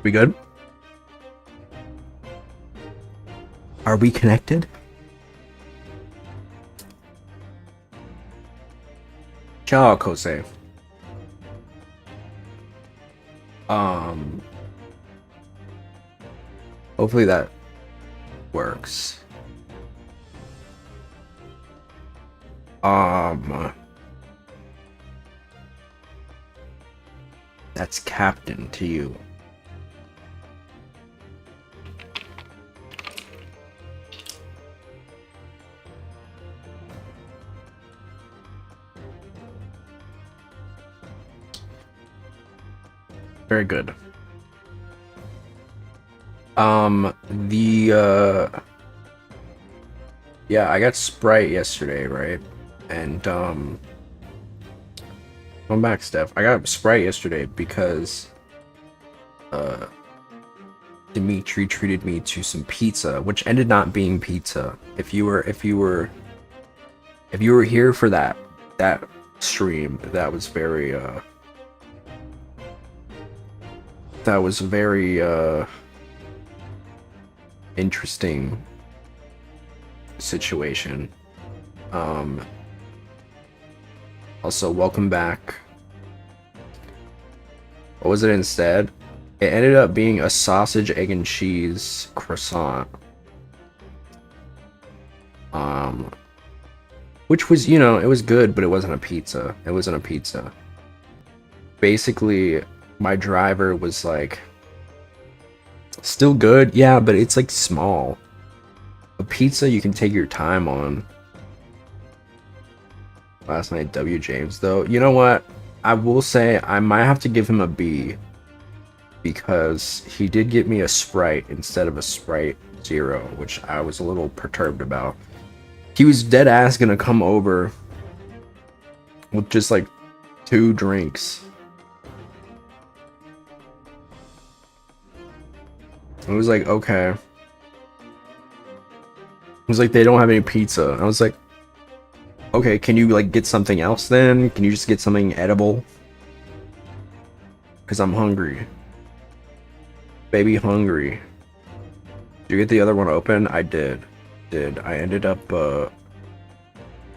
We good? Are we connected? Ciao, Kose. Um, Hopefully that works. That's Captain to you. Very good. Yeah, I got Sprite yesterday, right? And come back, Steph. I got Sprite yesterday because uh Dimitri treated me to some pizza, which ended not being pizza. If you were here for that stream, that was very interesting situation. Also, welcome back. What was it instead? It ended up being a sausage, egg, and cheese croissant. Which was, it was good, but it wasn't a pizza. It wasn't a pizza. Basically, my driver was like, still good, yeah, but it's like small. A pizza you can take your time on. Last night, W. James, though. You know what? I will say I might have to give him a B. Because he did get me a Sprite instead of a Sprite Zero, which I was a little perturbed about. He was dead ass gonna come over with just like 2 drinks. I was like, okay. He was like, they don't have any pizza. I was like, okay, can you like get something else then? Can you just get something edible? Because I'm hungry. Baby hungry. Did you get the other one open? I did. I ended up I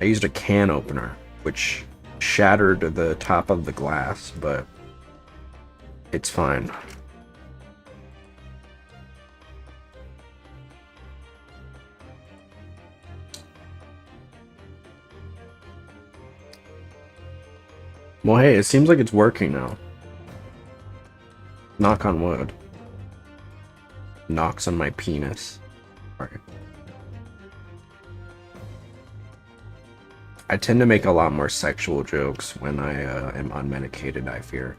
used a can opener, which shattered the top of the glass, but it's fine. Well, hey, it seems like it's working now. Knock on wood. Knocks on my penis. Alright. I tend to make a lot more sexual jokes when I am unmedicated, I fear.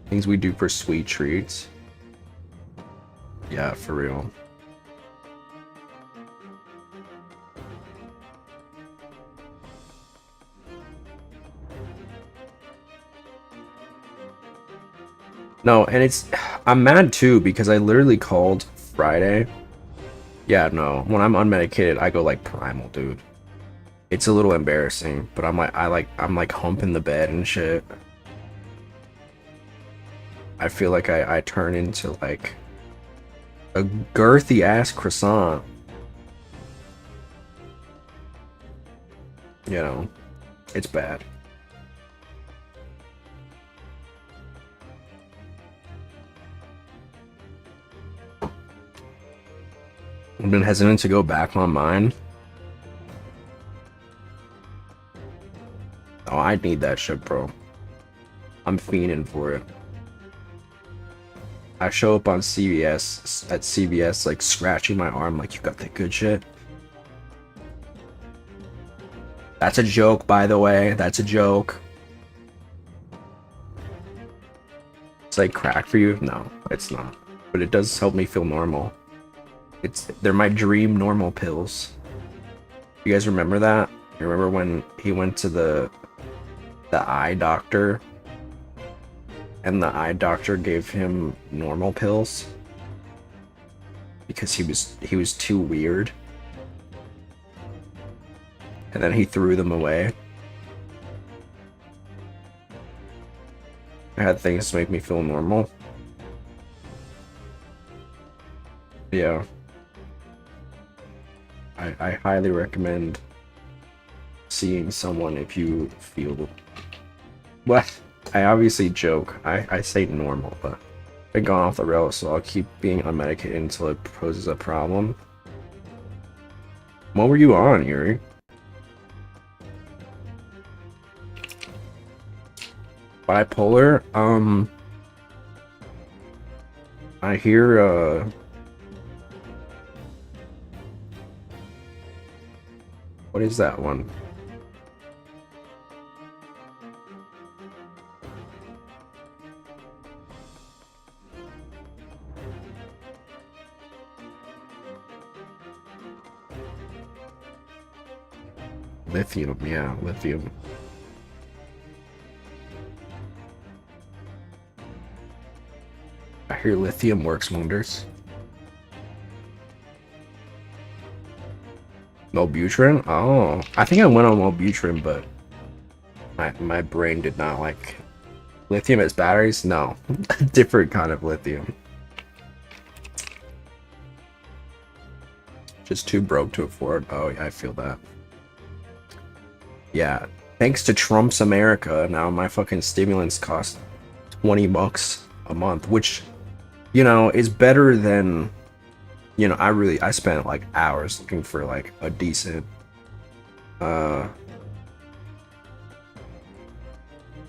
Things we do for sweet treats. Yeah, for real. No, and I'm mad too because I literally called Friday. Yeah, no, when I'm unmedicated, I go like primal, dude. It's a little embarrassing, but I'm like humping the bed and shit. I feel like I turn into like a girthy ass croissant. You know, it's bad. I've been hesitant to go back on mine. Oh, I need that shit, bro. I'm fiending for it. I show up on CVS, at CVS, like, scratching my arm like, you got that good shit? That's a joke, by the way. That's a joke. It's like crack for you? No, it's not. But it does help me feel normal. They're my dream normal pills. You guys remember that? You remember when he went to the eye doctor and the eye doctor gave him normal pills because he was too weird, and then he threw them away. I had things to make me feel normal. Yeah. I highly recommend seeing someone if you feel... What? I obviously joke. I say normal, but I've gone off the rails, so I'll keep being unmedicated until it poses a problem. What were you on, Yuri? Bipolar? I hear, what is that one? Lithium, yeah, lithium. I hear lithium works wonders. Wellbutrin? Oh, I think I went on Wellbutrin, but my brain did not like lithium as batteries. No, different kind of lithium. Just too broke to afford. Oh yeah, I feel that. Yeah, thanks to Trump's America, now my fucking stimulants cost $20 a month, which, you know, is better than, you know, I spent like hours looking for like a decent uh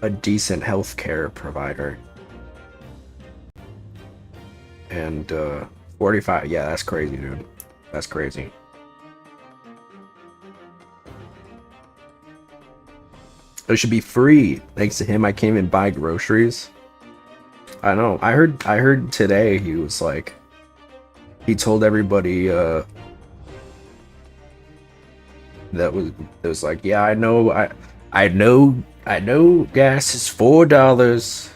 healthcare provider. And 45, yeah, that's crazy, dude. That's crazy. It should be free. Thanks to him, I can't even buy groceries. I know. I heard today he was like, he told everybody that was like, yeah, I know gas is $4,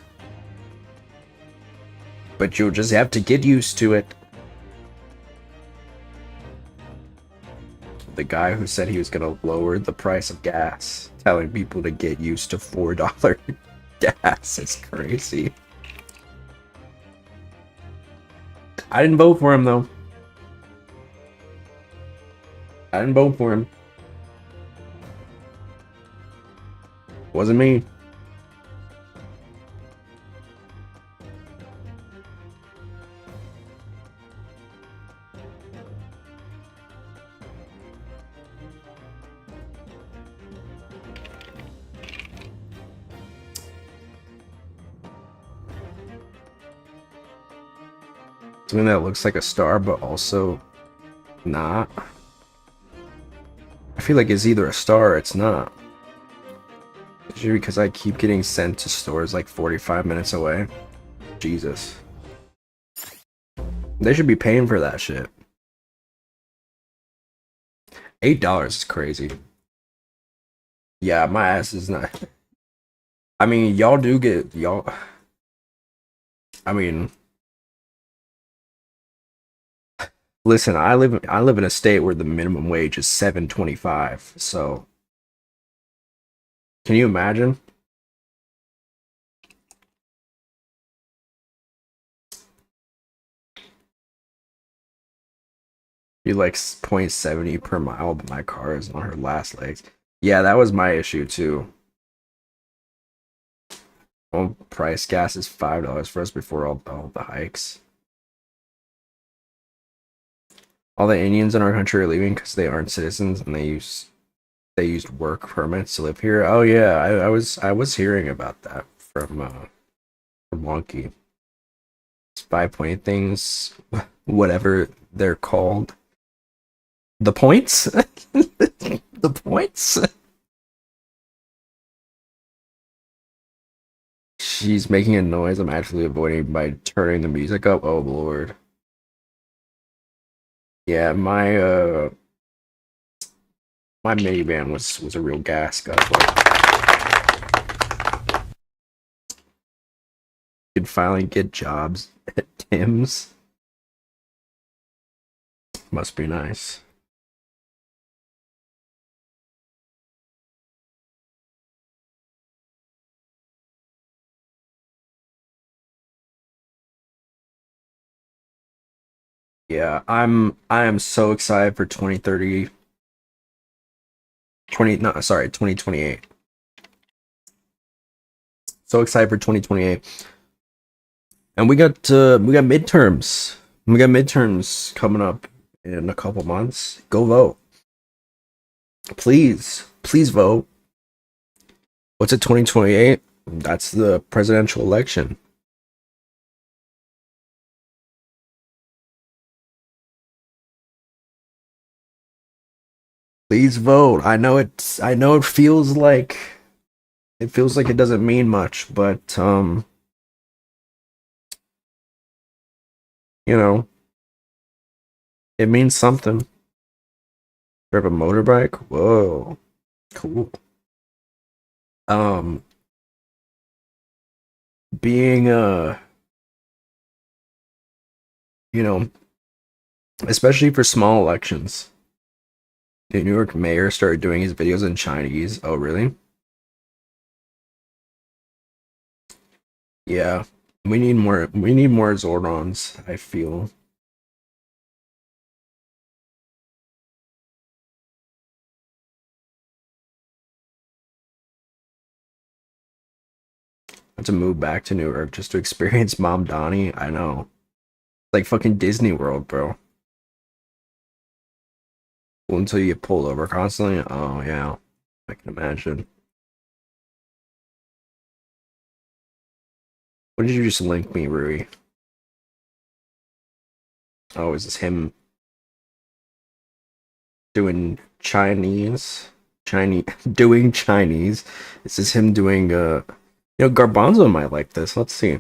but you'll just have to get used to it. The guy who said he was gonna lower the price of gas, telling people to get used to $4 gas. It's crazy. I didn't vote for him though. I didn't vote for him. Wasn't me. Something that looks like a star, but also not. I feel like it's either a star or it's not. Usually because I keep getting sent to stores like 45 minutes away. Jesus. They should be paying for that shit. $8 is crazy. Yeah, my ass is not. I mean, y'all do get y'all. I mean, listen, I live in a state where the minimum wage is $7.25. So, can you imagine? You like 0.70 per mile, but my car is on her last legs. Yeah, that was my issue too. Well, price gas is $5 for us before all the hikes. All the Indians in our country are leaving because they aren't citizens and they used work permits to live here. Oh yeah, I was hearing about that from Wonky. 5 point things, whatever they're called. The points? The points? She's making a noise I'm actually avoiding by turning the music up. Oh lord. Yeah, my minivan was a real gas guzzler. Could finally get jobs at Tim's. Must be nice. Yeah, I am so excited for 2030 20 no, sorry, 2028. So excited for 2028. And we got midterms. We got midterms coming up in a couple months. Go vote. Please. Please vote. What's it 2028? That's the presidential election. Please vote. I know it feels like it doesn't mean much, but you know, it means something. Grab a motorbike? Whoa. Cool. Um being you know, especially for small elections. The New York mayor started doing his videos in Chinese. Oh, really? Yeah. We need more Zordons, I feel. I have to move back to New York just to experience Mom Donnie. I know. Like fucking Disney World, bro. Well, until you get pulled over constantly. Oh yeah. I can imagine. What did you just link me, Rui? Oh, is this him doing Chinese? Chinese doing Chinese. This is him doing you know, Garbanzo might like this. Let's see.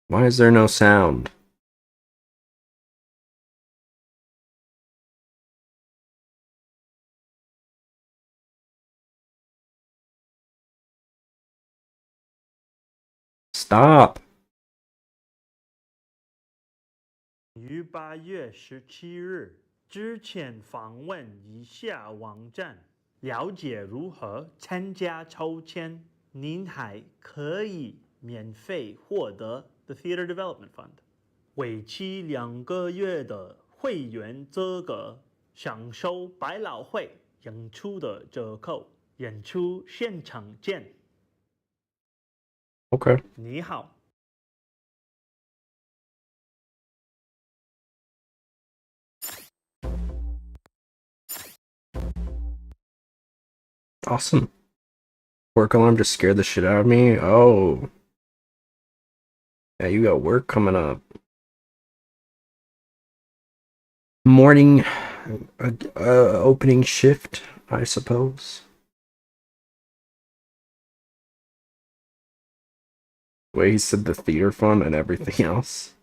Why is there no sound? Stop. 于8月17日之前访问一下网站，了解如何参加抽签。您还可以免费获得 The Theater Development Fund 为期2个月的会员资格，享受百老汇演出的折扣。演出现场见。Okay. 你好。Awesome. Work alarm just scared the shit out of me. Oh. Yeah, you got work coming up. Morning opening shift, I suppose. The way he said the theater fund and everything else.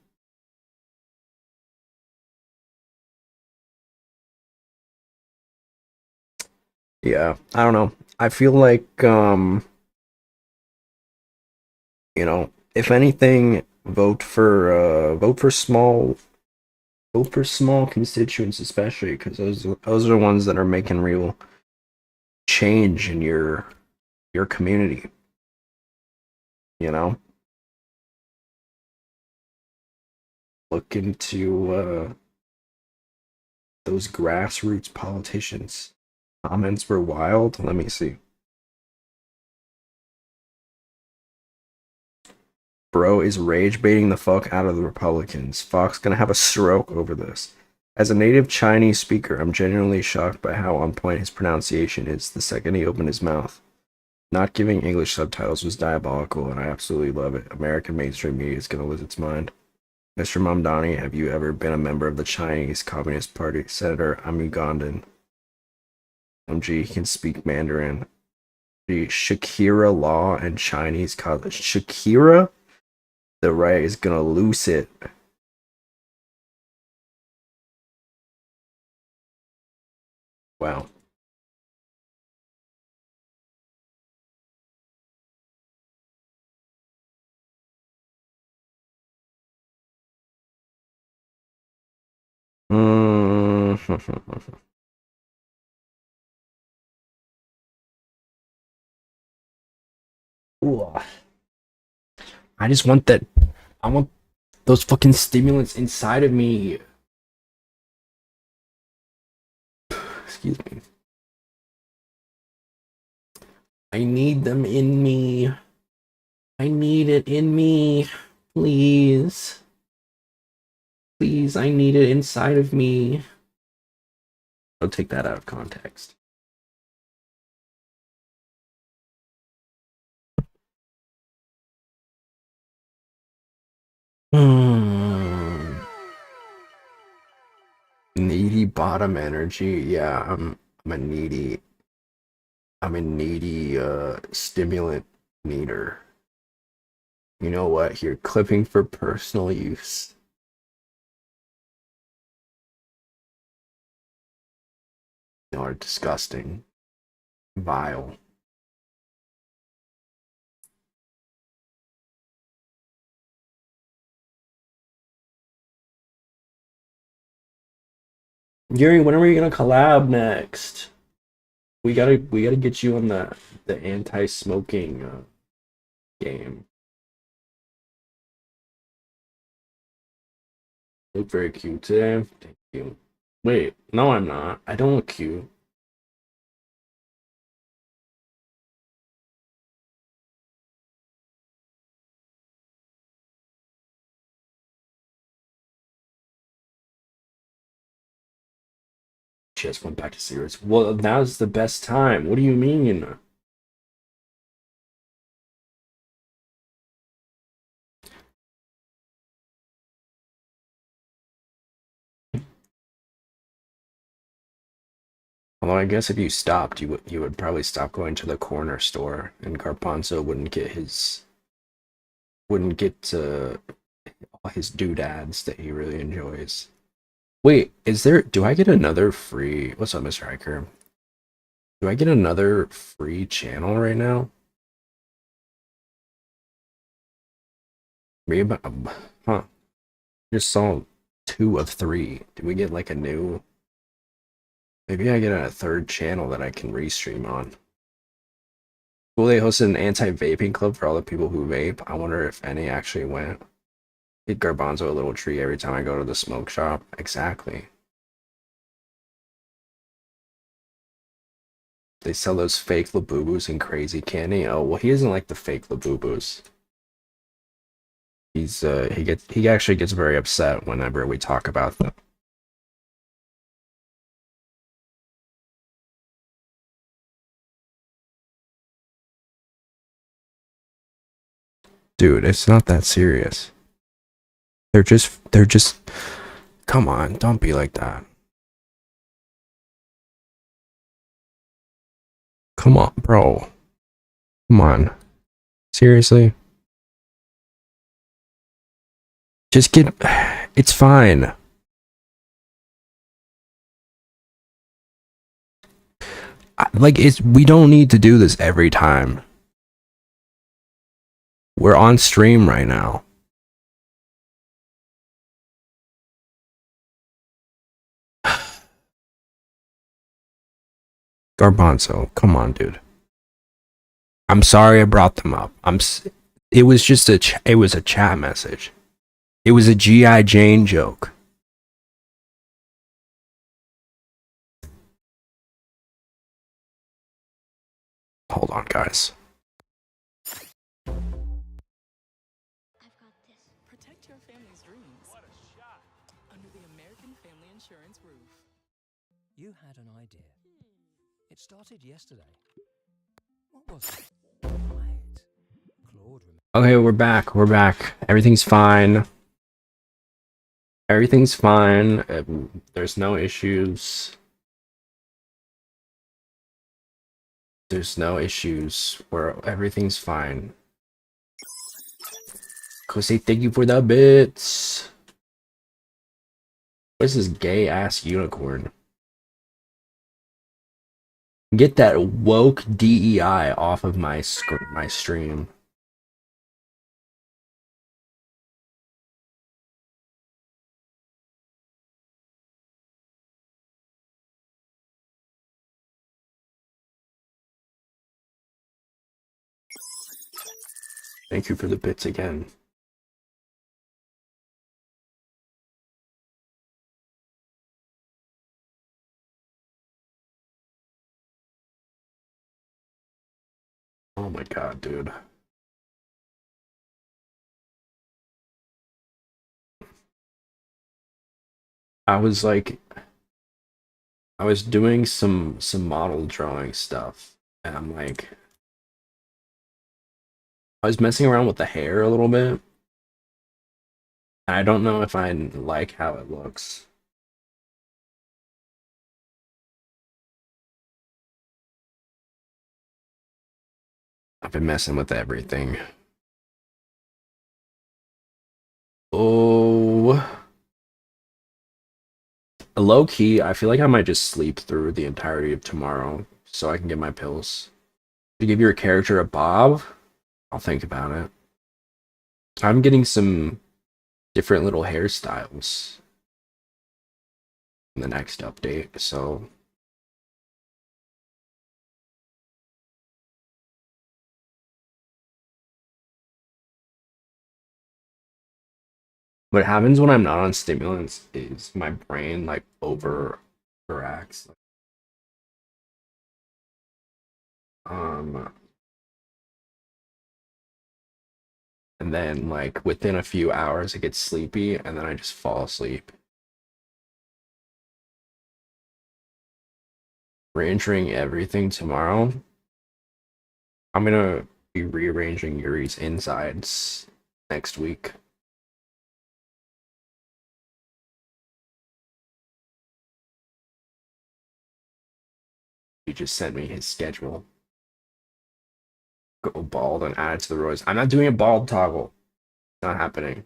Yeah, I don't know. I feel like you know, if anything, vote for small constituents especially because those are the ones that are making real change in your community, you know? Look into those grassroots politicians. Comments were wild. Let me see. Bro is rage baiting the fuck out of the Republicans. Fox gonna have a stroke over this. As a native Chinese speaker, I'm genuinely shocked by how on point his pronunciation is the second he opened his mouth. Not giving English subtitles was diabolical, and I absolutely love it. American mainstream media is gonna lose its mind. Mr. Mamdani, have you ever been a member of the Chinese Communist Party? Senator, I'm Ugandan. MG can speak Mandarin. The Shakira law and Chinese college. Shakira? The right is gonna lose it. Wow. Ooh, I just want that. I want those fucking stimulants inside of me. Excuse me. I need them in me. I need it in me. Please. Please, I need it inside of me. I'll take that out of context. Needy bottom energy. Yeah, I'm a needy stimulant needer. You know what? Here, clipping for personal use. You are disgusting. Vile. Yuri, when are we gonna collab next? We gotta get you on the anti-smoking game. You look very cute today. Thank you. Wait, no, I'm not. I don't look cute. Just went back to serious. Well, now's the best time. What do you mean? Although I guess if you stopped, you would probably stop going to the corner store, and Carponzo wouldn't get all his doodads that he really enjoys. Wait, do I get another free? What's up, Mr. Hiker? Do I get another free channel right now? Maybe about, huh? Just saw 2 of 3. Do we get like a new? Maybe I get a third channel that I can restream on. Will they host an anti-vaping club for all the people who vape? I wonder if any actually went. Get Garbanzo a little treat every time I go to the smoke shop. Exactly. They sell those fake Labubus and crazy candy. Oh well, he doesn't like the fake Labubus. He actually gets very upset whenever we talk about them. Dude, it's not that serious. They're just come on, don't be like that. Come on, bro. Come on. Seriously? Just get it's fine. Like we don't need to do this every time. We're on stream right now. Garbanzo, come on, dude. I'm sorry I brought them up. It was just it was a chat message. It was a G.I. Jane joke. Hold on, guys. I've got this. Protect your family's dreams. What a shot! Under the American Family Insurance roof. You had an idea. It started yesterday. What was it? Quiet. Claude. Okay, we're back. We're back. Everything's fine. Everything's fine. There's no issues. There's no issues. Everything's fine. Go say thank you for the bits. What is this gay ass unicorn? Get that woke DEI off of my stream. Thank you for the bits again. Oh my god, dude. I was like, I was doing some model drawing stuff, and I'm like, I was messing around with the hair a little bit. I don't know if I like how it looks. I've been messing with everything. Oh, low key, I feel like I might just sleep through the entirety of tomorrow so I can get my pills. To give your character a bob, I'll think about it. I'm getting some different little hairstyles in the next update, so what happens when I'm not on stimulants is my brain like overacts. Um, and then like within a few hours it gets sleepy and then I just fall asleep. Reentering everything tomorrow. I'm gonna be rearranging Yuri's insides next week. He just sent me his schedule. Go bald and add it to the roys. I'm not doing a bald toggle. It's not happening.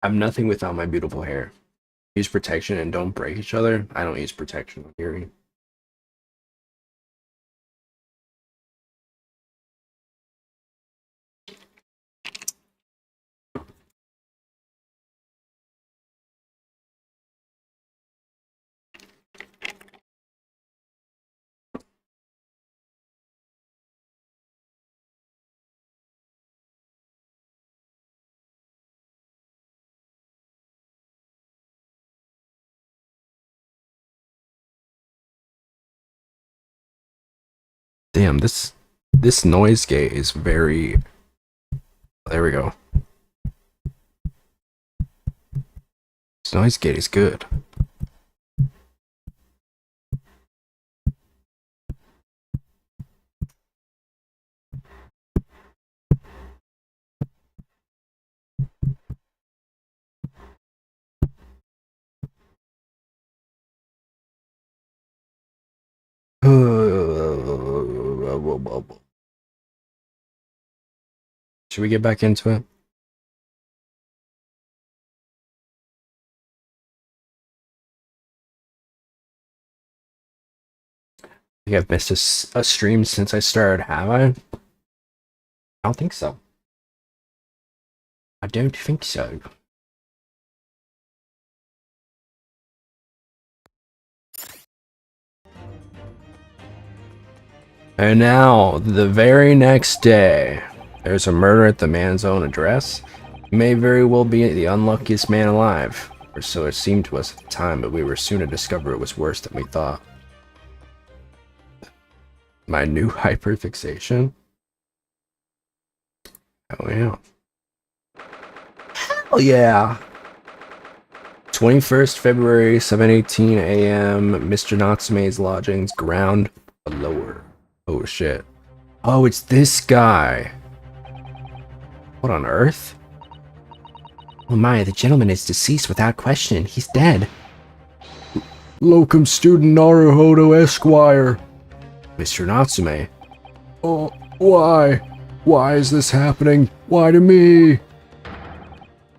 I'm nothing without my beautiful hair. Use protection and don't break each other. I don't use protection on Yuri. Damn, this noise gate is very... There we go. This noise gate is good. Should we get back into it? I think I've missed a stream since I started, have I? I don't think so. I don't think so. And now, the very next day, there's a murder at the man's own address. He may very well be the unluckiest man alive, or so it seemed to us at the time, but we were soon to discover it was worse than we thought. My new hyperfixation? Oh yeah. Hell yeah! 21st February, 7:18 a.m., Mr. Natsume's lodgings, ground lower. Oh shit. Oh, it's this guy. What on earth? Oh my, the gentleman is deceased without question. He's dead. Locum student Naruhodo Esquire. Mr. Natsume. Oh, why? Why is this happening? Why to me?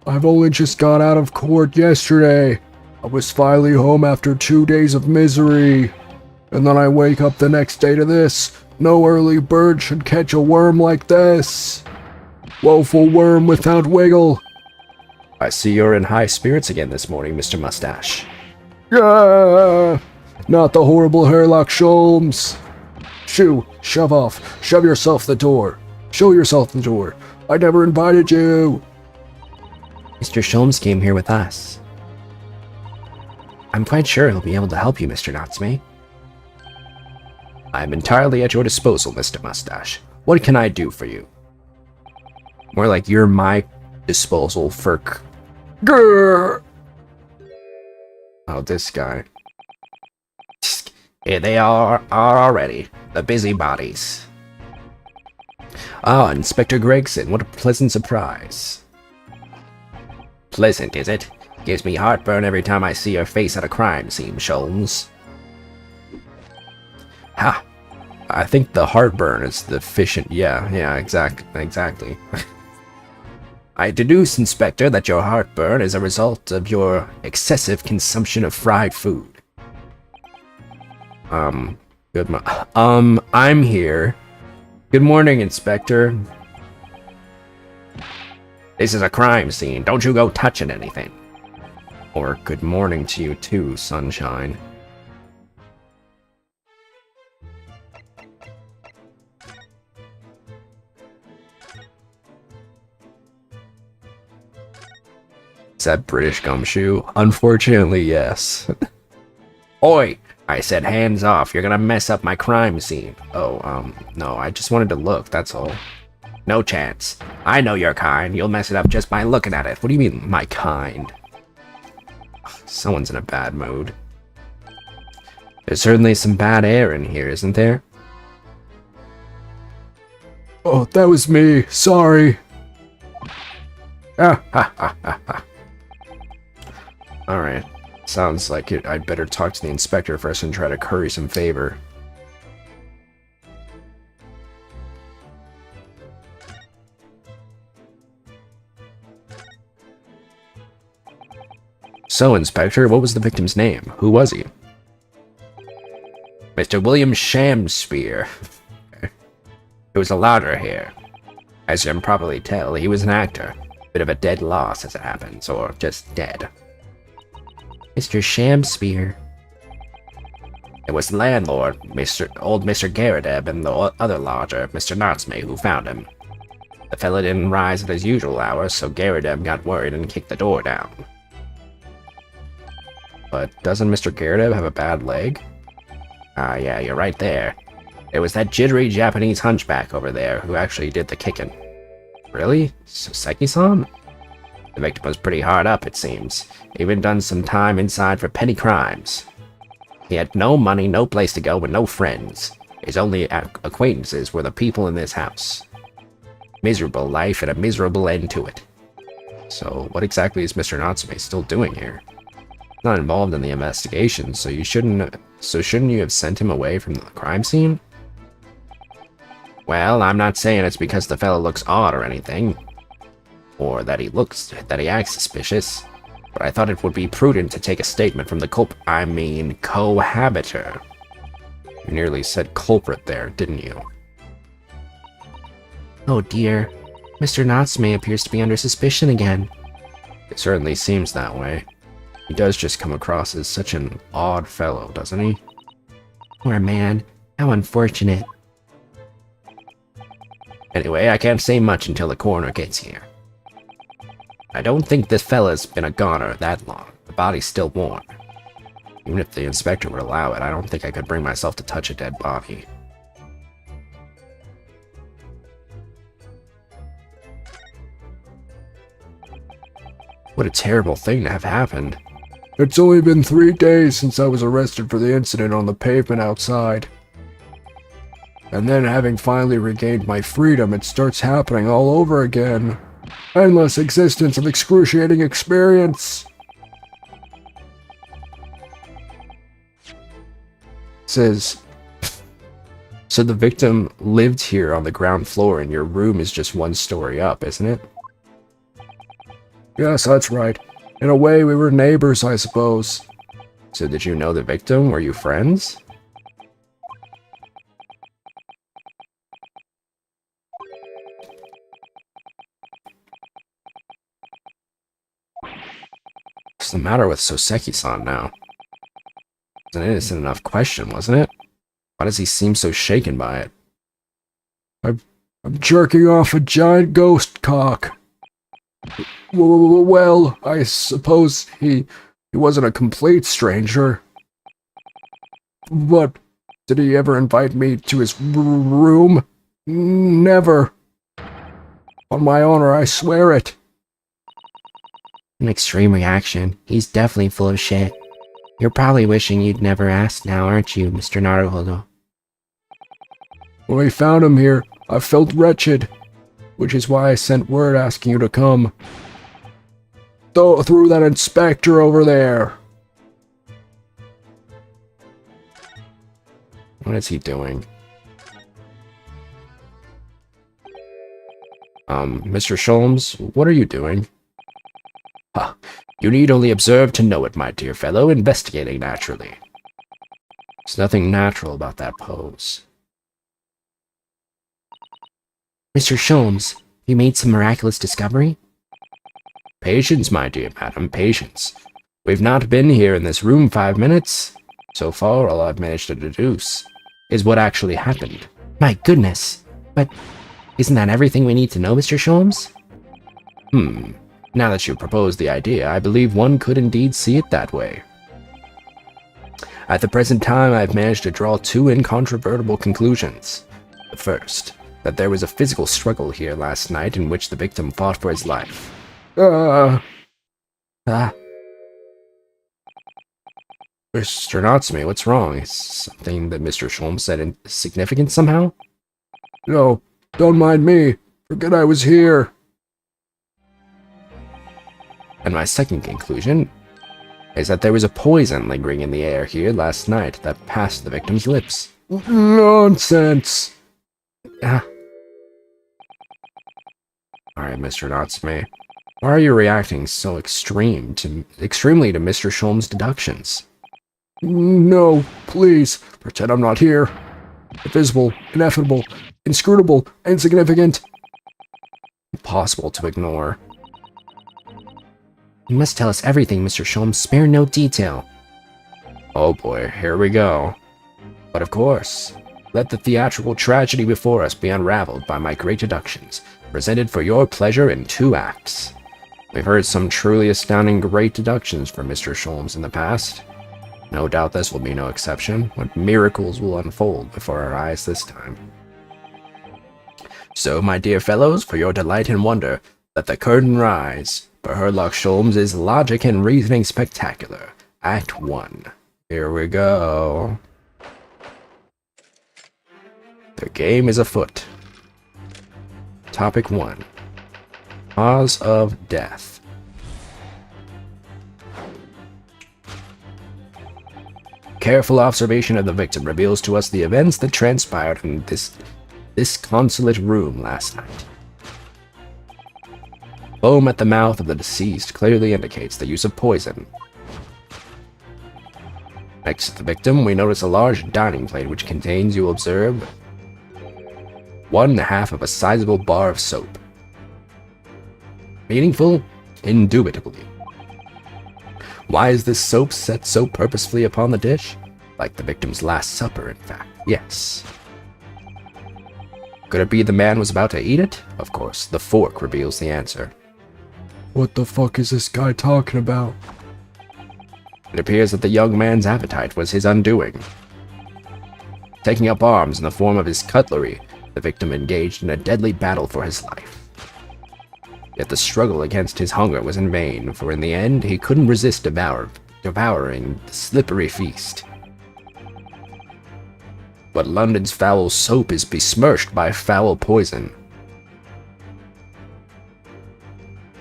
I've only just got out of court yesterday. I was finally home after 2 days of misery. And then I wake up the next day to this. No early bird should catch a worm like this. Woeful worm without wiggle. I see you're in high spirits again this morning, Mr. Mustache. Yeah! Not the horrible hairlock Sholmes! Shoo! Shove off! Shove yourself the door! Show yourself the door! I never invited you! Mr. Sholmes came here with us. I'm quite sure he'll be able to help you, Mr. Natsume. I'm entirely at your disposal, Mr. Mustache. What can I do for you? More like you're my disposal for... Grrr! Oh, this guy. Here they are already. The busybodies. Ah, Inspector Gregson, what a pleasant surprise. Pleasant, is it? Gives me heartburn every time I see your face at a crime scene, Sholmes. Ha! I think the heartburn is the efficient. Yeah, exactly. I deduce, Inspector, that your heartburn is a result of your excessive consumption of fried food. I'm here. Good morning, Inspector. This is a crime scene. Don't you go touching anything. Or good morning to you too, Sunshine. Is that British gumshoe? Unfortunately, yes. Oi! I said hands off, you're gonna mess up my crime scene. Oh, no, I just wanted to look, that's all. No chance. I know your kind, you'll mess it up just by looking at it. What do you mean, my kind? Someone's in a bad mood. There's certainly some bad air in here, isn't there? Oh, that was me. Sorry. Alright. Sounds like it. I'd better talk to the inspector first and try to curry some favor. So, Inspector, what was the victim's name? Who was he? Mr. William Shamspeare. It was a louder here. As you can probably tell, he was an actor. Bit of a dead loss, as it happens, or just dead. Mr. Shamspeare. It was the landlord, old Mr. Garadeb, and the other lodger, Mr. Natsume, who found him. The fella didn't rise at his usual hour, so Garadeb got worried and kicked the door down. But doesn't Mr. Garadeb have a bad leg? Ah, yeah, you're right there. It was that jittery Japanese hunchback over there who actually did the kicking. Really? Soseki-san? The victim was pretty hard up, it seems. Even done some time inside for petty crimes. He had no money, no place to go, and no friends. His only acquaintances were the people in this house. Miserable life and a miserable end to it. So, what exactly is Mr. Natsume still doing here? Not involved in the investigation, so shouldn't you have sent him away from the crime scene? Well, I'm not saying it's because the fellow looks odd or anything, or that he acts suspicious, but I thought it would be prudent to take a statement from the cohabiter. You nearly said culprit there, didn't you? Oh dear, Mr. Natsume appears to be under suspicion again. It certainly seems that way. He does just come across as such an odd fellow, doesn't he? Poor man. How unfortunate. Anyway, I can't say much until the coroner gets here. I don't think this fella's been a goner that long. The body's still warm. Even if the inspector would allow it, I don't think I could bring myself to touch a dead body. What a terrible thing to have happened. It's only been 3 days since I was arrested for the incident on the pavement outside. And then, having finally regained my freedom, it starts happening all over again. Endless existence of excruciating experience. Says, so the victim lived here on the ground floor and your room is just 1 story up, isn't it? Yes, that's right. In a way, we were neighbors, I suppose. So did you know the victim? Were you friends? the matter with Soseki-san now? It's an innocent enough question, wasn't it? Why does he seem so shaken by it? I'm jerking off a giant ghost cock. Well, I suppose he wasn't a complete stranger. But did he ever invite me to his room? Never. On my honor, I swear it. An extreme reaction. He's definitely full of shit. You're probably wishing you'd never asked now, aren't you, Mr. Naruhodo? When we found him here, I felt wretched, which is why I sent word asking you to come. Through that inspector over there. What is he doing? Mr. Sholmes, what are you doing? Huh. You need only observe to know it, my dear fellow, investigating naturally. There's nothing natural about that pose. Mr. Sholmes, you made some miraculous discovery? Patience, my dear madam, patience. We've not been here in this room 5 minutes. So far, all I've managed to deduce is what actually happened. My goodness, but isn't that everything we need to know, Mr. Sholmes? Now that you propose the idea, I believe one could indeed see it that way. At the present time, I've managed to draw 2 incontrovertible conclusions. The first, that there was a physical struggle here last night in which the victim fought for his life. Mr. Natsume, what's wrong? Is something that Mr. Sholmes said significant somehow? No, don't mind me. Forget I was here. And my second conclusion is that there was a poison lingering in the air here last night that passed the victim's lips. Nonsense! Alright, Mr. Natsume. Why are you reacting so extremely to Mr. Sholmes' deductions? No, please, pretend I'm not here. Invisible, ineffable, inscrutable, insignificant. Impossible to ignore. You must tell us everything, Mr. Sholmes. Spare no detail. Oh boy, here we go. But of course, let the theatrical tragedy before us be unraveled by my great deductions, presented for your pleasure in 2 acts. We've heard some truly astounding great deductions from Mr. Sholmes in the past. No doubt this will be no exception. What miracles will unfold before our eyes this time. So, my dear fellows, for your delight and wonder, let the curtain rise. For Herlock Sholmes' logic and reasoning spectacular. Act 1. Here we go. The game is afoot. Topic 1. Cause of death. Careful observation of the victim reveals to us the events that transpired in this consulate room last night. Foam at the mouth of the deceased clearly indicates the use of poison. Next to the victim, we notice a large dining plate which contains, you observe, 1/2 of a sizable bar of soap. Meaningful? Indubitably. Why is this soap set so purposefully upon the dish? Like the victim's last supper, in fact. Yes. Could it be the man was about to eat it? Of course, the fork reveals the answer. What the fuck is this guy talking about? It appears that the young man's appetite was his undoing. Taking up arms in the form of his cutlery, the victim engaged in a deadly battle for his life. Yet the struggle against his hunger was in vain, for in the end he couldn't resist devouring the slippery feast. But London's foul soap is besmirched by foul poison.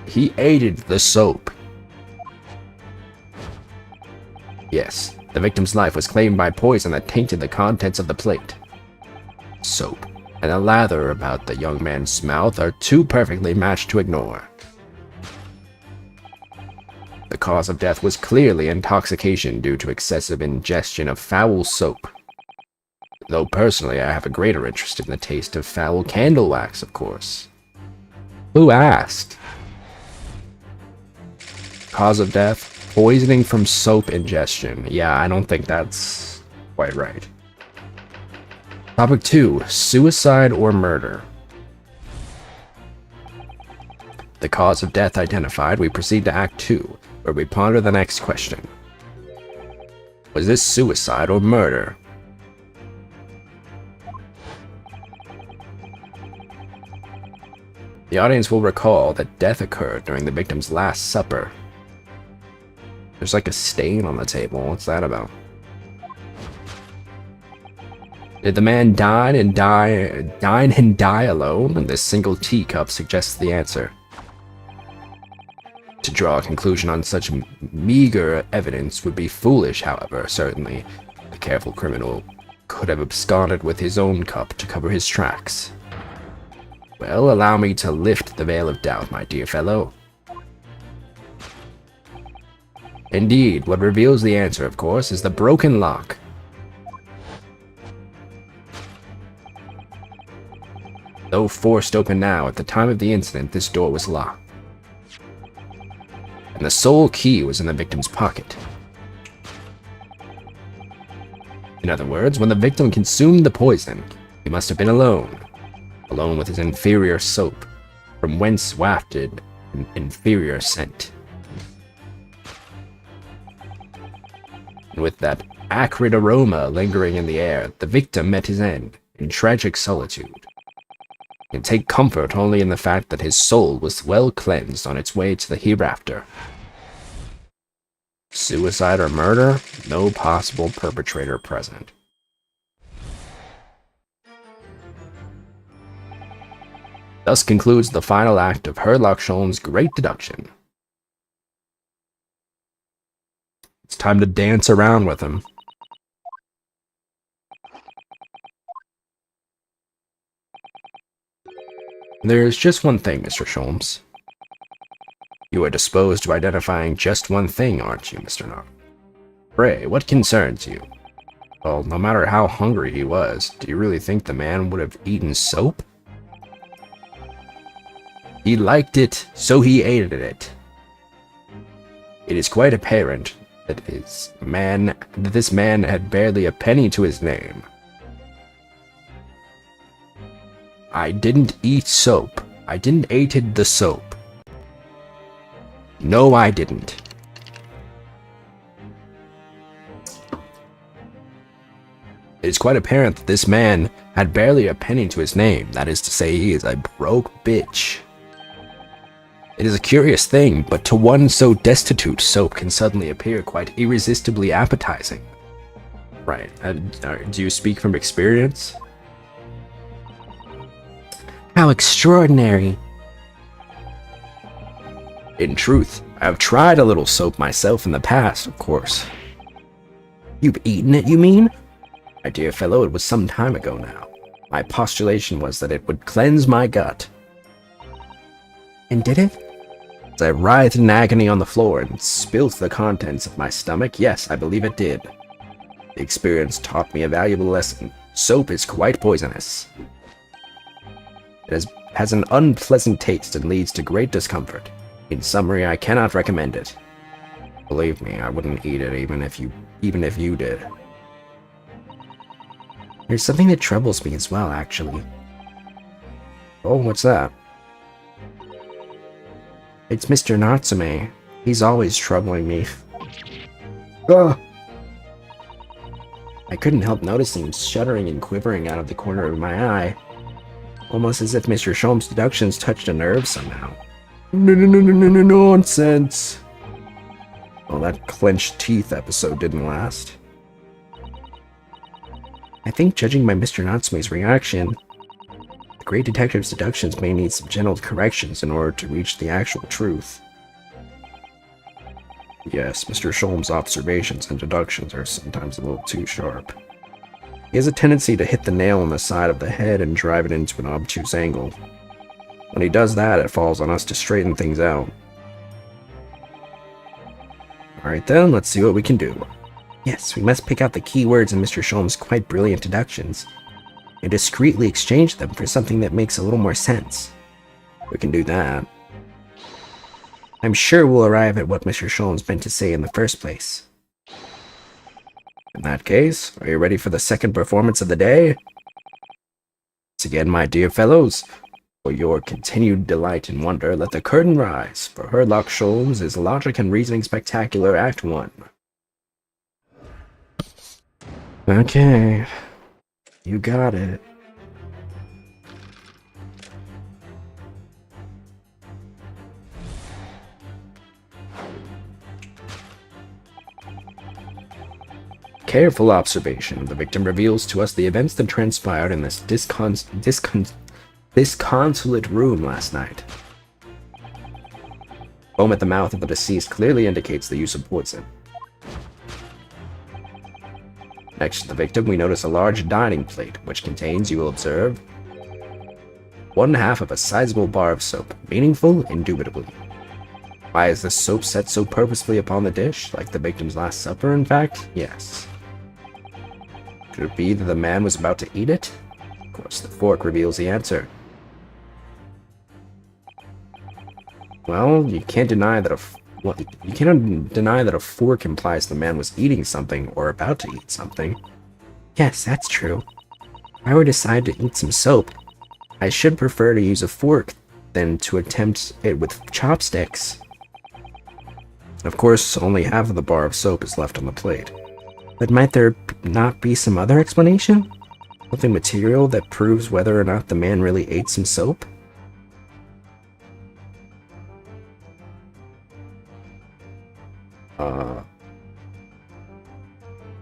He aided the soap. Yes, the victim's life was claimed by poison that tainted the contents of the plate. Soap and the lather about the young man's mouth are too perfectly matched to ignore. The cause of death was clearly intoxication due to excessive ingestion of foul soap. Though personally I have a greater interest in the taste of foul candle wax, of course. Who asked? Cause of death? poisoning from soap ingestion. Yeah, I don't think that's quite right. Topic 2, suicide or murder. The cause of death identified, we proceed to Act 2, where we ponder the next question. Was this suicide or murder? The audience will recall that death occurred during the victim's last supper. There's like a stain on the table. What's that about? Did the man dine and die alone? And this single teacup suggests the answer. To draw a conclusion on such meager evidence would be foolish, however. Certainly, the careful criminal could have absconded with his own cup to cover his tracks. Well, allow me to lift the veil of doubt, my dear fellow. Indeed, what reveals the answer, of course, is the broken lock. Though forced open now, at the time of the incident, this door was locked. And the sole key was in the victim's pocket. In other words, when the victim consumed the poison, he must have been alone. Alone with his inferior soap, from whence wafted an inferior scent. And with that acrid aroma lingering in the air, the victim met his end in tragic solitude. He can take comfort only in the fact that his soul was well cleansed on its way to the hereafter. Suicide or murder? No possible perpetrator present. Thus concludes the final act of Sherlock Holmes' Great Deduction. It's time to dance around with him. There's just one thing, Mr. Sholmes. You are disposed to identifying just one thing, aren't you, Mr. Knott? Pray, what concerns you? Well, no matter how hungry he was, do you really think the man would have eaten soap? He liked it, so he ate it. It is quite apparent that this man had barely a penny to his name. I didn't eat soap. I didn't eat the soap. No, I didn't. It is quite apparent that this man had barely a penny to his name. That is to say, he is a broke bitch. It is a curious thing, but to one so destitute, soap can suddenly appear quite irresistibly appetizing. Right. Do you speak from experience? How extraordinary. In truth, I have tried a little soap myself in the past, of course. You've eaten it, you mean? My dear fellow, it was some time ago now. My postulation was that it would cleanse my gut. And did it? As I writhed in agony on the floor and spilt the contents of my stomach, yes, I believe it did. The experience taught me a valuable lesson. Soap is quite poisonous. It has an unpleasant taste and leads to great discomfort. In summary, I cannot recommend it. Believe me, I wouldn't eat it even if you did. There's something that troubles me as well, actually. Oh, what's that? It's Mr. Natsume. He's always troubling me. Ugh. I couldn't help noticing him shuddering and quivering out of the corner of my eye. Almost as if Mr. Sholmes' deductions touched a nerve somehow. Nonsense. Well, that clenched teeth episode didn't last. I think, judging by Mr. Natsume's reaction, the great detective's deductions may need some gentle corrections in order to reach the actual truth. Yes, Mr. Sholmes' observations and deductions are sometimes a little too sharp. He has a tendency to hit the nail on the side of the head and drive it into an obtuse angle. When he does that, it falls on us to straighten things out. Alright then, let's see what we can do. Yes, we must pick out the key words in Mr. Sholmes' quite brilliant deductions, and discreetly exchange them for something that makes a little more sense. We can do that. I'm sure we'll arrive at what Mr. Sholmes meant to say in the first place. In that case, are you ready for the second performance of the day? Once again, my dear fellows, for your continued delight and wonder, let the curtain rise, for Herlock Sholmes is Logic and Reasoning Spectacular Act 1. Okay, you got it. Careful observation of the victim reveals to us the events that transpired in this disconsolate room last night. Foam at the mouth of the deceased clearly indicates the use of poison. Next to the victim, we notice a large dining plate, which contains, you will observe, 1/2 of a sizable bar of soap. Meaningful? Indubitably. Why is this soap set so purposefully upon the dish? Like the victim's Last Supper, in fact? Yes. Could it be that the man was about to eat it? Of course, the fork reveals the answer. Well, you can't deny that you cannot deny that a fork implies the man was eating something or about to eat something. Yes, that's true. If I were to decide to eat some soap, I should prefer to use a fork than to attempt it with chopsticks. Of course, only half of the bar of soap is left on the plate. But might there not be some other explanation? Something material that proves whether or not the man really ate some soap?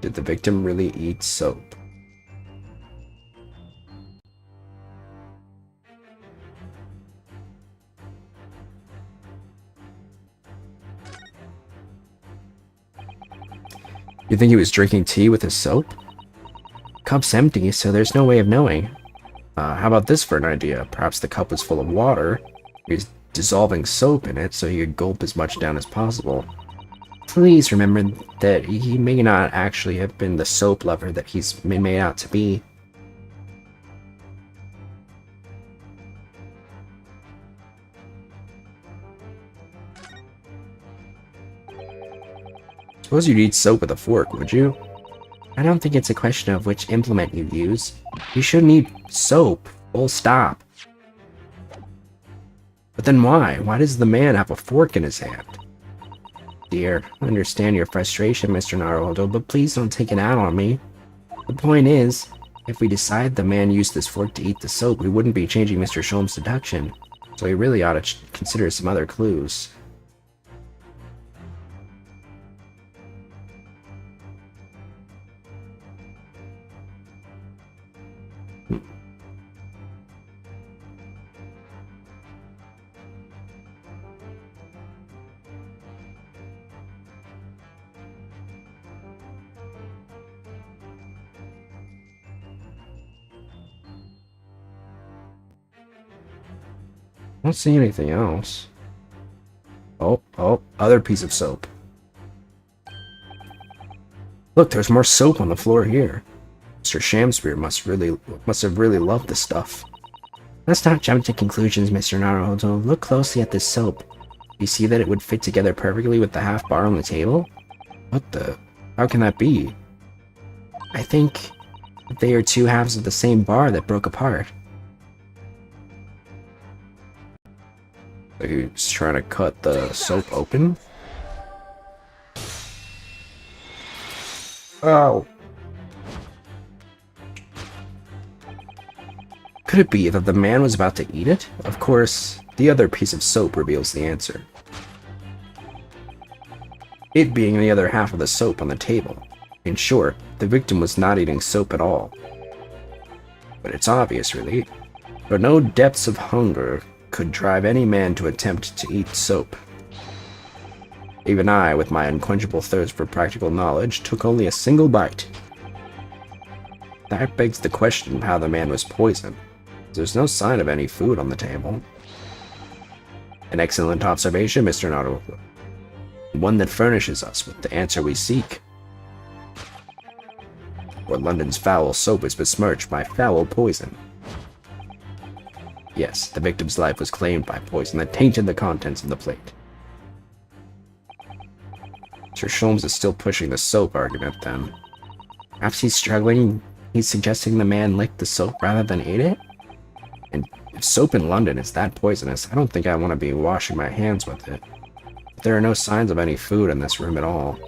Did the victim really eat soap? You think he was drinking tea with his soap? Cup's empty, so there's no way of knowing. How about this for an idea? Perhaps the cup was full of water. He's dissolving soap in it so he could gulp as much down as possible. Please remember that he may not actually have been the soap lover that he's been made out to be. Suppose you'd eat soap with a fork, would you? I don't think it's a question of which implement you use. You shouldn't eat soap, full stop. But then why? Why does the man have a fork in his hand? Dear, I understand your frustration, Mr. Naruhodo, but please don't take it out on me. The point is, if we decide the man used this fork to eat the soap, we wouldn't be changing Mr. Sholmes' deduction. So we really ought to consider some other clues. I don't see anything else. Oh, other piece of soap. Look, there's more soap on the floor here. Mr. Shamspeare must have really loved this stuff. Let's not jump to conclusions, Mr. Naruhodo. Look closely at this soap. You see that it would fit together perfectly with the half bar on the table? What the? How can that be? I think that they are two halves of the same bar that broke apart. He's trying to cut the soap open? Oh. Could it be that the man was about to eat it? Of course, the other piece of soap reveals the answer. It being the other half of the soap on the table. In short, the victim was not eating soap at all. But it's obvious, really. For no depths of hunger could drive any man to attempt to eat soap. Even I, with my unquenchable thirst for practical knowledge, took only a single bite. That begs the question of how the man was poisoned. There's no sign of any food on the table. An excellent observation, Mr. Naruto. One that furnishes us with the answer we seek. For London's foul soap is besmirched by foul poison. Yes, the victim's life was claimed by poison that tainted the contents of the plate. Mr. Sholmes is still pushing the soap argument then. Perhaps he's struggling. He's suggesting the man lick the soap rather than ate it? And if soap in London is that poisonous, I don't think I want to be washing my hands with it. But there are no signs of any food in this room at all.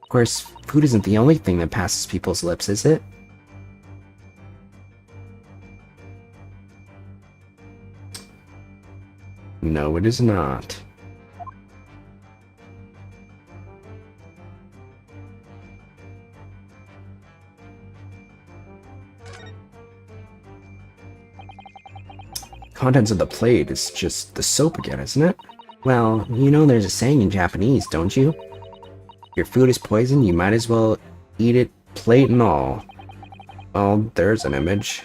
Of course, food isn't the only thing that passes people's lips, is it? No, it is not. Contents of the plate is just the soap again, isn't it? Well, you know there's a saying in Japanese, don't you? If your food is poison, you might as well eat it, plate and all. Well, there's an image.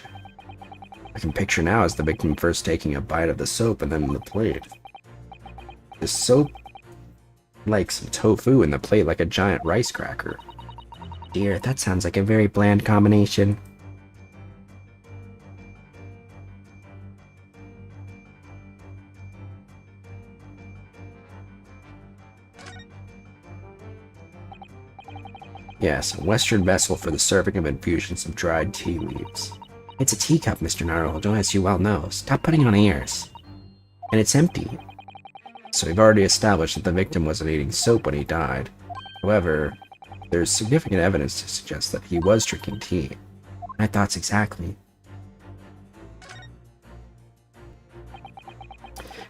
I can picture now as the victim first taking a bite of the soap and then the plate. The soap like some tofu in the plate like a giant rice cracker. Dear, that sounds like a very bland combination. Yes, a Western vessel for the serving of infusions of dried tea leaves. It's a teacup, Mr. Naruhodo, as you well know. Stop putting on airs. And it's empty. So we've already established that the victim wasn't eating soap when he died. However, there's significant evidence to suggest that he was drinking tea. My thoughts exactly.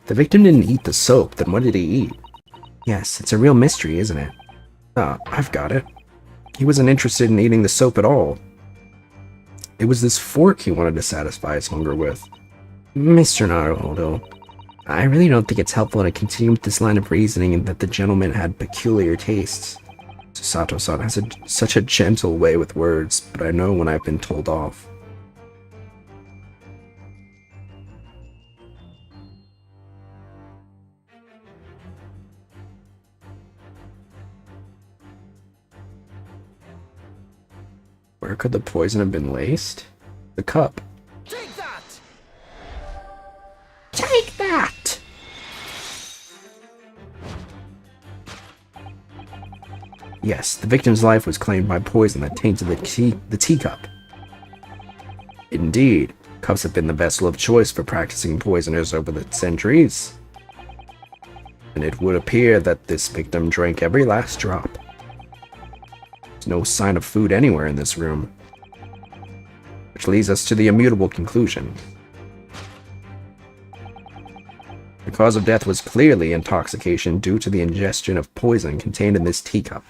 The victim didn't eat the soap, then what did he eat? Yes, it's a real mystery, isn't it? Ah, I've got it. He wasn't interested in eating the soap at all. It was this fork he wanted to satisfy his hunger with. Mr. Naruhodo, I really don't think it's helpful to continue with this line of reasoning that the gentleman had peculiar tastes. Sato-san has such a gentle way with words, but I know when I've been told off. Where could the poison have been laced? The cup. Take that! Take that! Yes, the victim's life was claimed by poison that tainted the teacup. Indeed, cups have been the vessel of choice for practicing poisoners over the centuries. And it would appear that this victim drank every last drop. There's no sign of food anywhere in this room. Which leads us to the immutable conclusion. The cause of death was clearly intoxication due to the ingestion of poison contained in this teacup.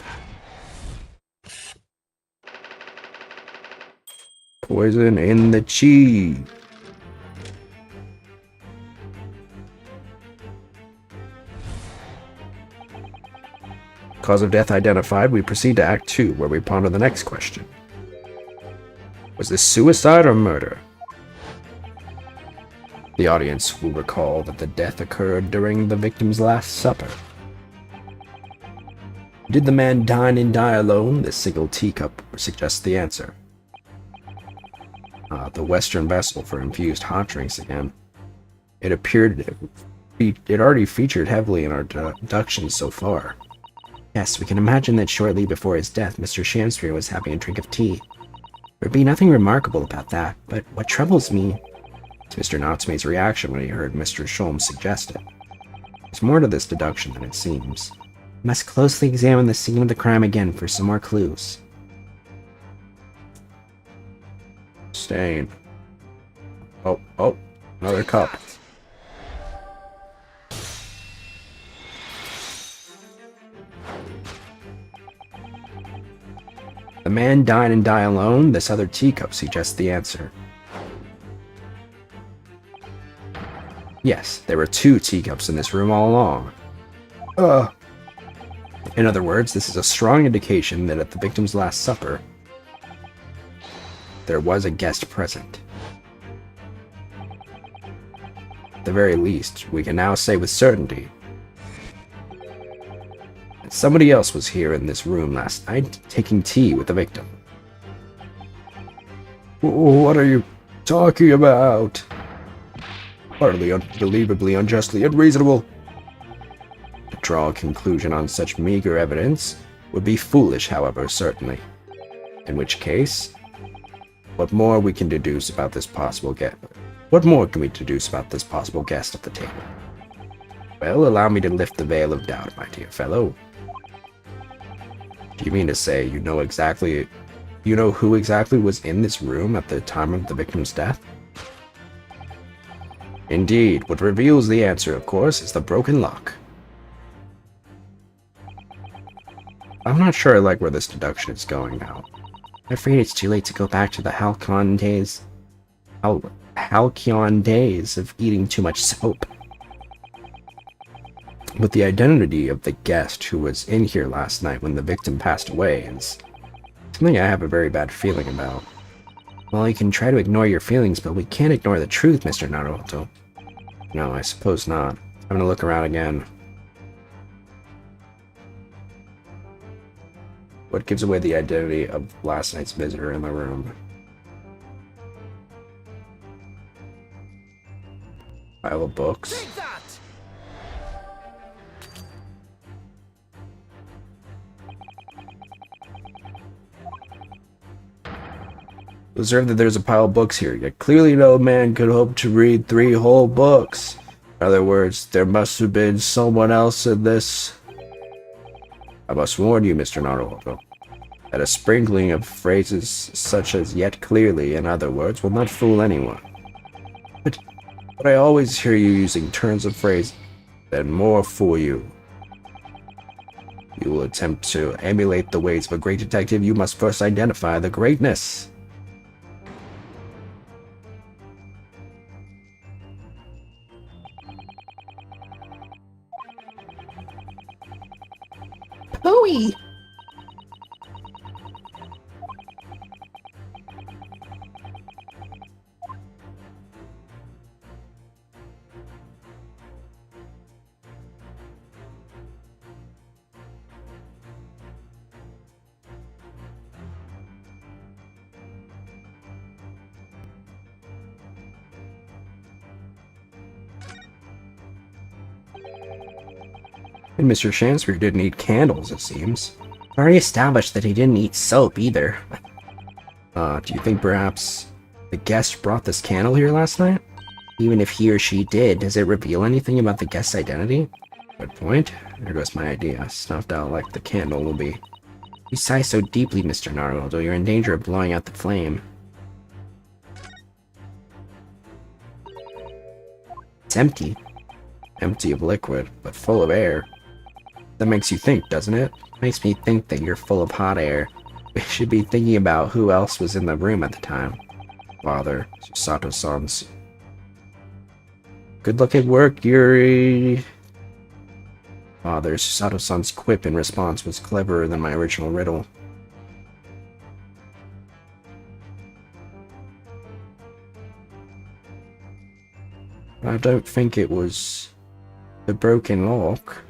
Poison in the tea. Cause of death identified, we proceed to Act 2, where we ponder the next question. Was this suicide or murder? The audience will recall that the death occurred during the victim's last supper. Did the man dine and die alone? This single teacup suggests the answer. The Western vessel for infused hot drinks again. It appeared it already featured heavily in our deductions so far. Yes, we can imagine that shortly before his death, Mr. Shamspeare was having a drink of tea. There'd be nothing remarkable about that, but what troubles me is Mr. Natsume's reaction when he heard Mr. Sholmes suggest it. There's more to this deduction than it seems. We must closely examine the scene of the crime again for some more clues. Stain. Oh, another cup. The man dine and die alone? This other teacup suggests the answer. Yes, there were 2 teacups in this room all along. In other words, this is a strong indication that at the victim's last supper, there was a guest present. At the very least, we can now say with certainty that somebody else was here in this room last night, taking tea with the victim. What are you talking about? Utterly unbelievably unjustly unreasonable. draw a conclusion on such meager evidence would be foolish, however, certainly. In which case, what more can we deduce about this possible guest at the table? Well, allow me to lift the veil of doubt, my dear fellow. Do you mean to say you know who exactly was in this room at the time of the victim's death? Indeed, what reveals the answer, of course, is the broken lock. I'm not sure I like where this deduction is going now. I'm afraid it's too late to go back to the halcyon days of eating too much soap. But the identity of the guest who was in here last night when the victim passed away is something I have a very bad feeling about. Well, you can try to ignore your feelings, but we can't ignore the truth, Mr. Naruto. No, I suppose not. I'm gonna look around again. What gives away the identity of last night's visitor in the room? Pile of books. Observe that there's a pile of books here, yet clearly no man could hope to read 3 whole books. In other words, there must have been someone else in this. I must warn you, Mr. Naruto, that a sprinkling of phrases such as yet clearly, in other words, will not fool anyone. But I always hear you using turns of phrase that more fool you. You will attempt to emulate the ways of a great detective, you must first identify the greatness. Hooey! And Mr. Shansbury didn't eat candles, it seems. I already established that he didn't eat soap, either. Do you think perhaps the guest brought this candle here last night? Even if he or she did, does it reveal anything about the guest's identity? Good point. There goes my idea. Snuffed out like the candle will be. You sigh so deeply, Mr. Naruto, you're in danger of blowing out the flame. It's empty. Empty of liquid, but full of air. That makes you think, doesn't it? Makes me think that you're full of hot air. We should be thinking about who else was in the room at the time. Father, Susato-san's. Good luck at work, Yuri. Father, Susato-san's quip in response was cleverer than my original riddle. I don't think it was the broken lock.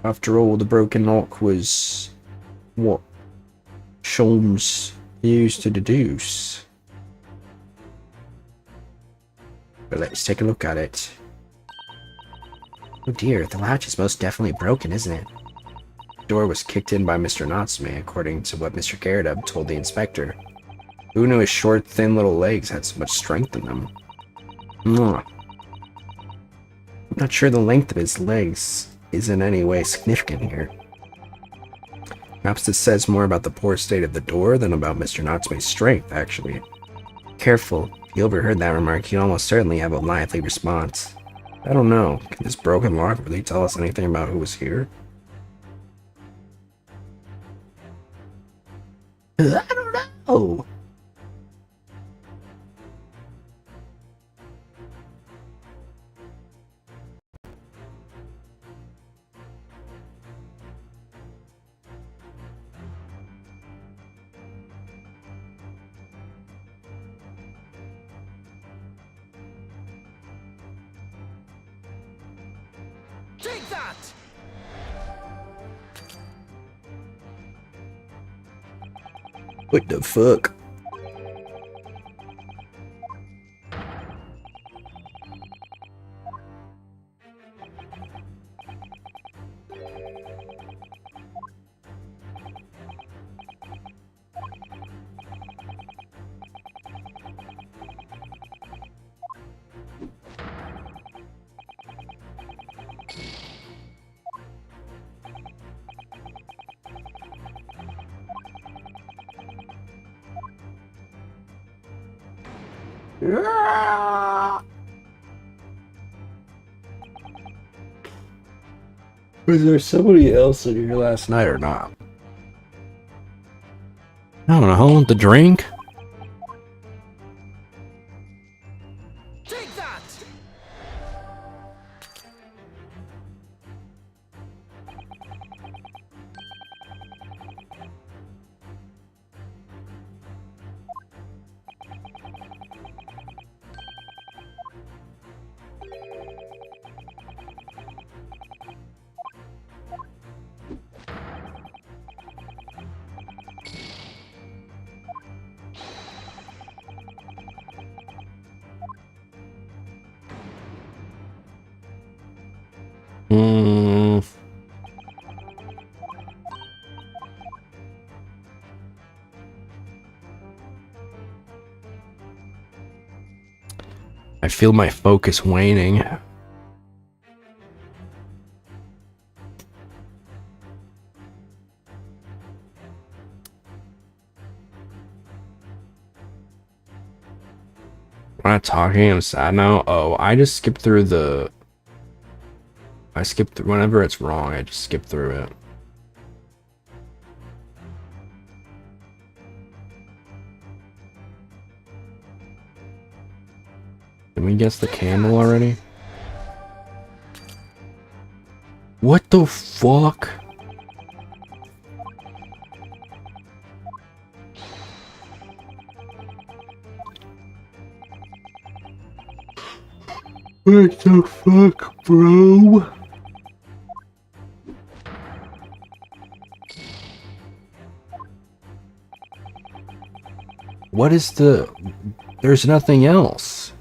After all, the broken lock was what Sholmes used to deduce. But let's take a look at it. Oh dear, the latch is most definitely broken, isn't it? The door was kicked in by Mr. Natsume, according to what Mr. Garrett told the inspector. Who knew his short, thin little legs had so much strength in them? I'm not sure the length of his legs is in any way significant here. Perhaps this says more about the poor state of the door than about Mr. Natsume's strength, actually. Careful. If you overheard that remark, he'd almost certainly have a lively response. I don't know. Can this broken lock really tell us anything about who was here? I don't know. Take that! What the fuck? Was there somebody else in here last night or not? I don't know. The drink? Take that! Hmm. I feel my focus waning. I'm not talking, I'm sad now. Oh, I just skipped through the... I skip through whenever it's wrong, I just skip through it. Did we guess the candle already? What the fuck? What the fuck, bro? What is the... There's nothing else.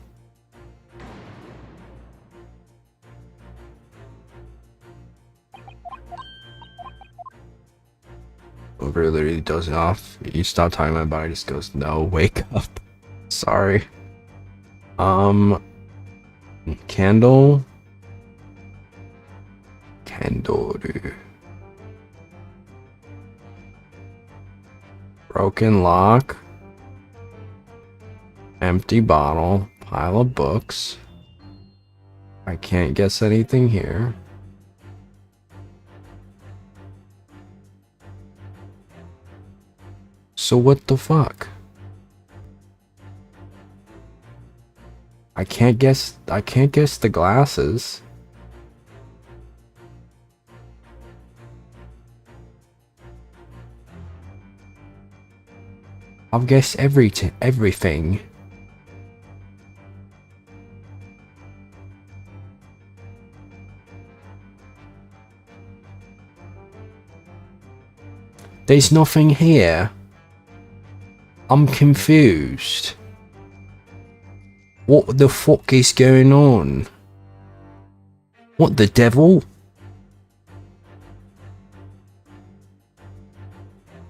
Over literally dozing off. You stop talking, my body just goes, no, wake up. Sorry. Candle. Candle. Broken lock. Empty bottle. Pile of books. I can't guess anything here. So what the fuck? I can't guess the glasses. I'll guess everything. There's nothing here. I'm confused. What the fuck is going on? What the devil?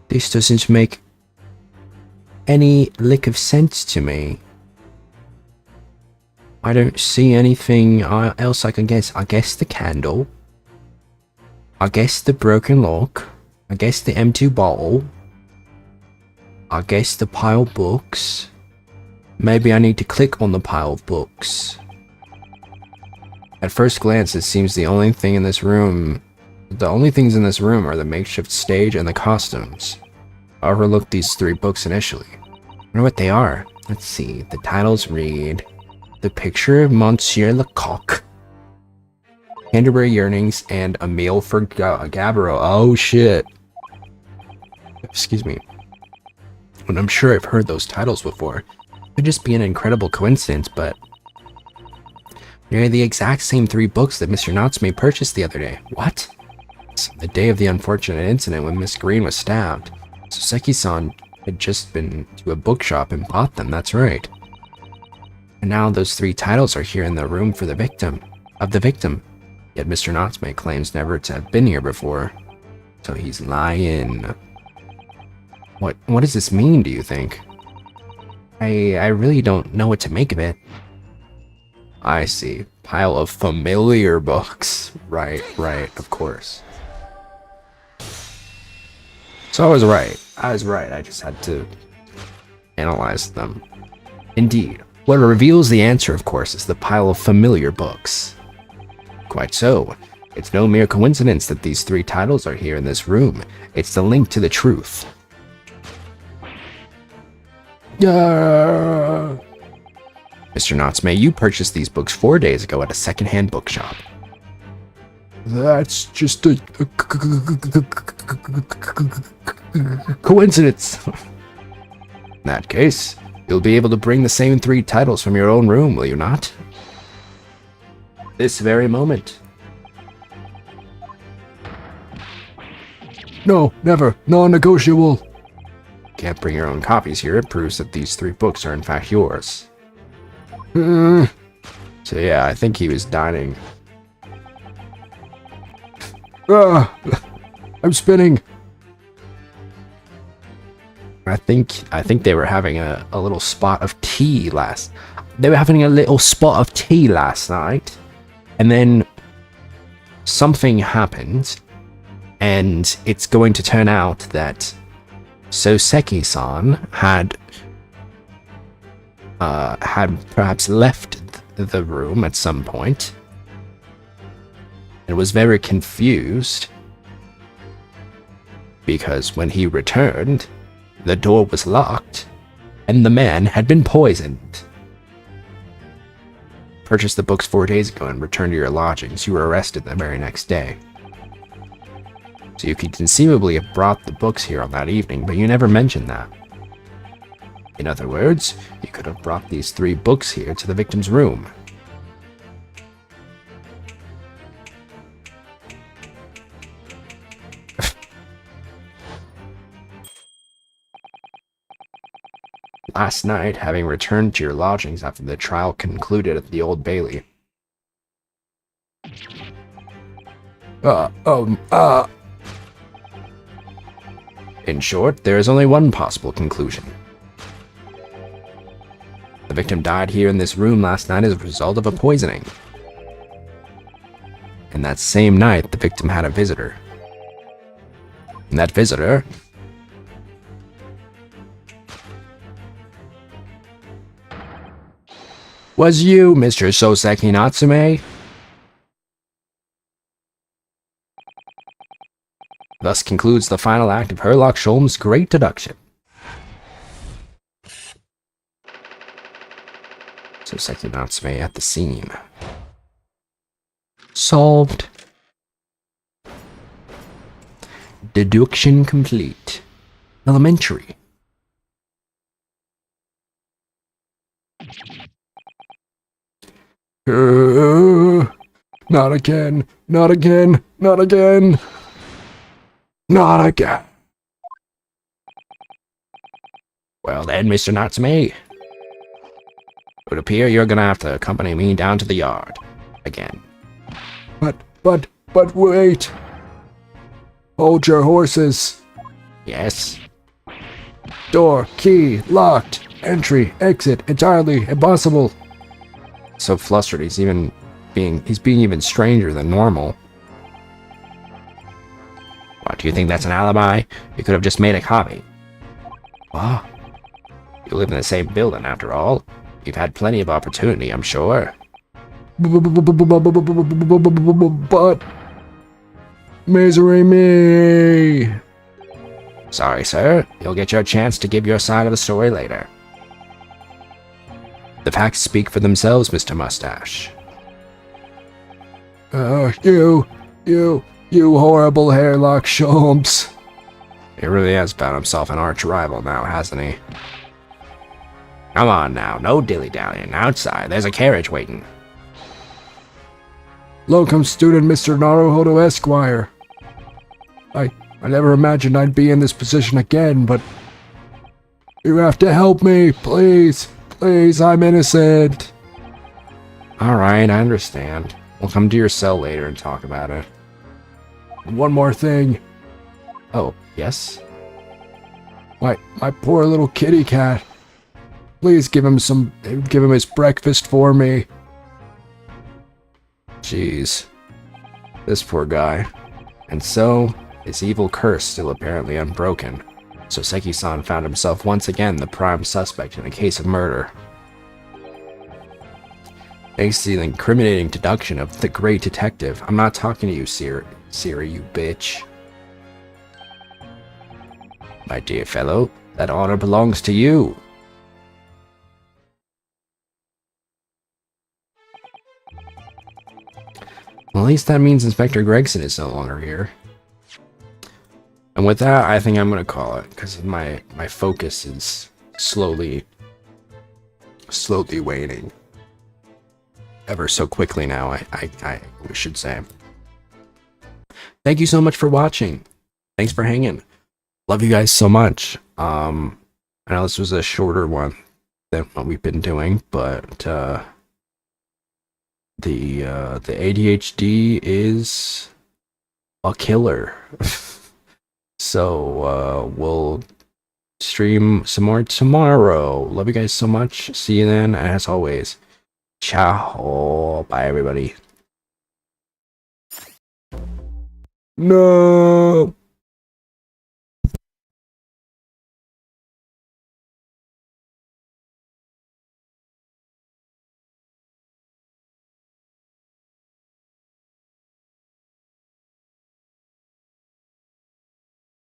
This doesn't make any lick of sense to me. I don't see anything else I can guess. I guess the candle. I guess the broken lock. I guess the empty bottle. I guess the pile of books. Maybe I need to click on the pile of books. At first glance, it seems the only things in this room are the makeshift stage and the costumes. I overlooked these 3 books initially. I wonder what they are. Let's see. The titles read... The Picture of Monsieur Lecoq, Canterbury Yearnings, and A Meal for Gabbro. Oh shit. Excuse me. And I'm sure I've heard those titles before. It could just be an incredible coincidence, but... They're the exact same 3 books that Mr. Natsume purchased the other day. What? The day of the unfortunate incident when Miss Green was stabbed. Soseki-san had just been to a bookshop and bought them, that's right. And now those 3 titles are here in the room for the victim. Yet Mr. Natsume claims never to have been here before. So he's lying. What does this mean, do you think? I really don't know what to make of it. I see. Pile of familiar books. Right, of course. So I was right. I just had to analyze them. Indeed, What reveals the answer, of course, is the pile of familiar books. Quite so. It's no mere coincidence that these 3 titles are here in this room. It's the link to the truth. Mr. Natsume, you purchased these books 4 days ago at a second-hand bookshop. That's just a coincidence. In that case, you'll be able to bring the same 3 titles from your own room, will you not? This very moment. No, never. Non-negotiable. Can't bring your own copies here. It proves that these 3 books are in fact yours. So yeah, I think he was dining. I'm spinning. I think they were having a little spot of tea last. They were having a little spot of tea last night, and then something happened, and it's going to turn out that Soseki-san had perhaps left the room at some point and was very confused because when he returned, the door was locked and the man had been poisoned. Purchased the books 4 days ago and returned to your lodgings. You were arrested the very next day. So you could conceivably have brought the books here on that evening, but you never mentioned that. In other words, you could have brought these 3 books here to the victim's room. Last night, having returned to your lodgings after the trial concluded at the Old Bailey. In short, there is only one possible conclusion. The victim died here in this room last night as a result of a poisoning. And that same night, the victim had a visitor. And that visitor was you, Mr. Soseki Natsume. Thus concludes the final act of Herlock Sholm's great deduction. Soseki Natsume at the scene. Solved. Deduction complete. Elementary. Not again. Not again. Not again. Not again. Well then, Mr. Natsume, it would appear you're gonna have to accompany me down to the yard. Again. But wait. Hold your horses. Yes. Door, key, locked. Entry, exit, entirely impossible. So flustered, he's being even stranger than normal. What, do you think that's an alibi? You could have just made a copy. What? You live in the same building, after all. You've had plenty of opportunity, I'm sure. But... misery me! Sorry, sir. You'll get your chance to give your side of the story later. The facts speak for themselves, Mr. Mustache. You horrible hairlock Sholmes. He really has found himself an arch rival now, hasn't he? Come on now, no dilly-dallying. Outside, there's a carriage waiting. Locum student Mr. Naruhodo Esquire. I never imagined I'd be in this position again, but... you have to help me, please. Please, I'm innocent. Alright, I understand. We'll come to your cell later and talk about it. And one more thing. Oh, yes? My poor little kitty cat. Please give him his breakfast for me. Jeez. This poor guy. And so, his evil curse still apparently unbroken. Soseki-san found himself once again the prime suspect in a case of murder. Thanks to the incriminating deduction of the great detective. I'm not talking to you, Siri, you bitch. My dear fellow, that honor belongs to you. Well, at least that means Inspector Gregson is no longer here. And with that, I think I'm gonna call it, because my focus is slowly waning. Ever so quickly now, I should say. Thank you so much for watching. Thanks for hanging. Love you guys so much. I know this was a shorter one than what we've been doing, but the ADHD is a killer. So we'll stream some more tomorrow. Love you guys so much. See you then. And as always, ciao. Bye, everybody. No.